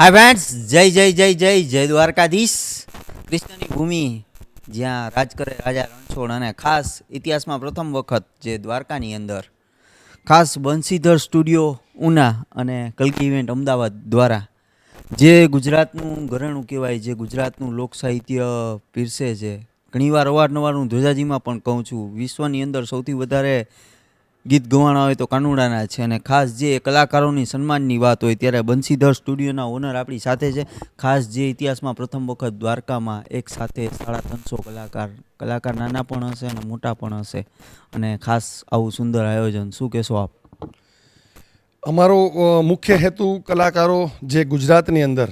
Hi friends, જય જય જય જય જય દ્વારકાધીશ, કૃષ્ણની ભૂમિ જ્યાં રાજ કરે રાજા રણછોડ. અને ખાસ ઇતિહાસમાં પ્રથમ વખત જે દ્વારકાની અંદર ખાસ બંસીધર સ્ટુડિયો ઉના અને કલ્કી ઇવેન્ટ અમદાવાદ દ્વારા જે ગુજરાતનું ઘરેણું કહેવાય, જે ગુજરાતનું લોક સાહિત્ય પીરસે છે. ઘણીવાર અવારનવાર હું ધ્વજાજીમાં પણ કહું છું, વિશ્વની અંદર સૌથી વધારે ગીત ગવાણા હોય તો કાનુડાના છે. અને ખાસ જે કલાકારોની સન્માનની વાત હોય ત્યારે બંસીધર સ્ટુડિયોના ઓનર આપણી સાથે છે. ખાસ જે ઇતિહાસમાં પ્રથમ વખત દ્વારકામાં એક સાથે 350 કલાકાર નાના પણ હશે અને મોટા પણ હશે. અને ખાસ આવું સુંદર આયોજન, શું કહેશો આપ? અમારો મુખ્ય હેતુ કલાકારો જે ગુજરાતની અંદર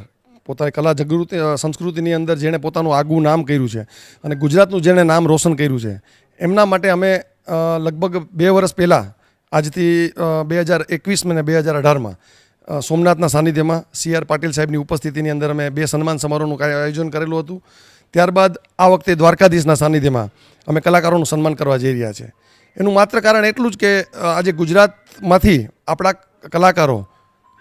પોતાની કલા જાગૃતિ સંસ્કૃતિની અંદર જેણે પોતાનું આગવું નામ કર્યું છે અને ગુજરાતનું જેણે નામ રોશન કર્યું છે, એમના માટે અમે લગભગ 2 વર્ષ પહેલાં, આજથી 2021 અને 2018માં સોમનાથના સાનિધ્યમાં CR પાટીલ સાહેબની ઉપસ્થિતિની અંદર અમે 2 સન્માન સમારોહનું આયોજન કરેલું હતું. ત્યારબાદ આ વખતે દ્વારકાધીશના સાનિધ્યમાં અમે કલાકારોનું સન્માન કરવા જઈ રહ્યા છે. એનું માત્ર કારણ એટલું જ કે આજે ગુજરાતમાંથી આપણા કલાકારો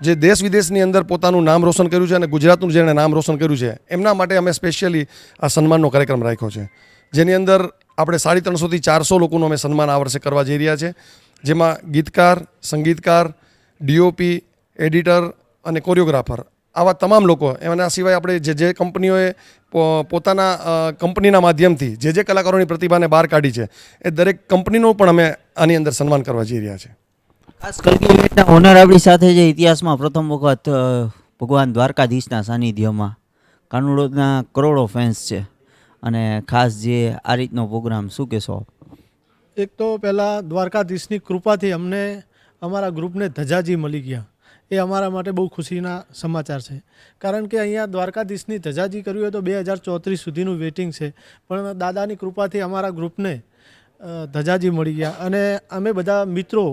જે દેશ વિદેશની અંદર પોતાનું નામ રોશન કર્યું છે અને ગુજરાતનું જેણે નામ રોશન કર્યું છે, એમના માટે અમે સ્પેશિયલી આ સન્માનનો કાર્યક્રમ રાખ્યો છે, જેની અંદર આપણે 350 થી 400 લોકોનું અમે સન્માન આ વર્ષે કરવા જઈ રહ્યા છે. જેમાં ગીતકાર, સંગીતકાર, DOP, એડિટર અને કોરિયોગ્રાફર, આવા તમામ લોકો. એના સિવાય આપણે જે કંપનીઓએ પોતાના કંપનીના માધ્યમથી જે કલાકારોની પ્રતિભાને બહાર કાઢી છે, એ દરેક કંપનીનું પણ અમે આની અંદર સન્માન કરવા જઈ રહ્યા છે. ખાસ કલ્કી ઇવેન્ટના ઓનર આપણી સાથે છે. ઇતિહાસમાં પ્રથમ વખત ભગવાન દ્વારકાધીશના સાનિધ્યમાં કાનુડોના કરોડો ફેન્સ છે. અને ખાસ જે આ રીતનો પ્રોગ્રામ, શું કહેશો? એક તો પહેલાં દ્વારકાધીશની કૃપાથી અમને અમારા ગ્રુપને ધજાજી મળી ગયા. એ અમારા માટે બહુ ખુશીના સમાચાર છે. કારણ કે અહીંયા દ્વારકાધીશની ધજાજી કરવી હોય તો 2034 સુધીનું વેઇટિંગ છે. પણ દાદાની કૃપાથી અમારા ગ્રુપને ધજાજી મળી ગયા. અને અમે બધા મિત્રો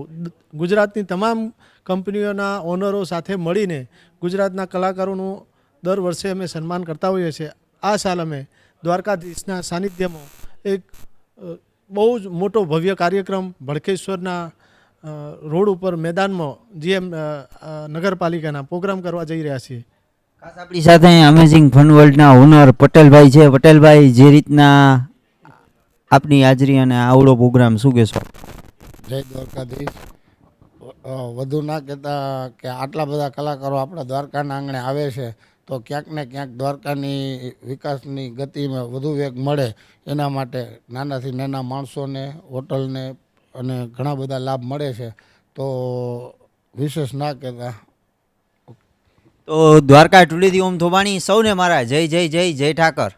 ગુજરાતની તમામ કંપનીઓના ઓનરો સાથે મળીને ગુજરાતના કલાકારોનું દર વર્ષે અમે સન્માન કરતા હોઈએ છીએ. આ સાલ અમે દ્વારકાધીશના સાનિધ્યમાં એક બહુ જ મોટો ભવ્ય કાર્યક્રમ ભડકેશ્વરના રોડ ઉપર મેદાનમાં GM નગરપાલિકાના પ્રોગ્રામ કરવા જઈ રહ્યા છીએ. ખાસ આપણી સાથે અમેઝિંગ ફન વર્લ્ડના ઓનર પટેલભાઈ છે. પટેલભાઈ, જે રીતના આપની હાજરી અને આવડો પ્રોગ્રામ, શું કહેશો? જય દ્વારકાધીશ. વધુ ના કહેતા કે આટલા બધા કલાકારો આપણા દ્વારકાના આંગણે આવે છે તો ક્યાંક ને ક્યાંક દ્વારકાની વિકાસની ગતિમાં વધુ વેગ મળે, એના માટે નાનાથી નાના માણસોને, હોટલને અને ઘણા બધા લાભ મળે છે. તો વિશેષ ના કહેતા. તો દ્વારકા ટુલીથી ઓમ થોબાણી, સૌને મારા જય જય જય જય ઠાકર.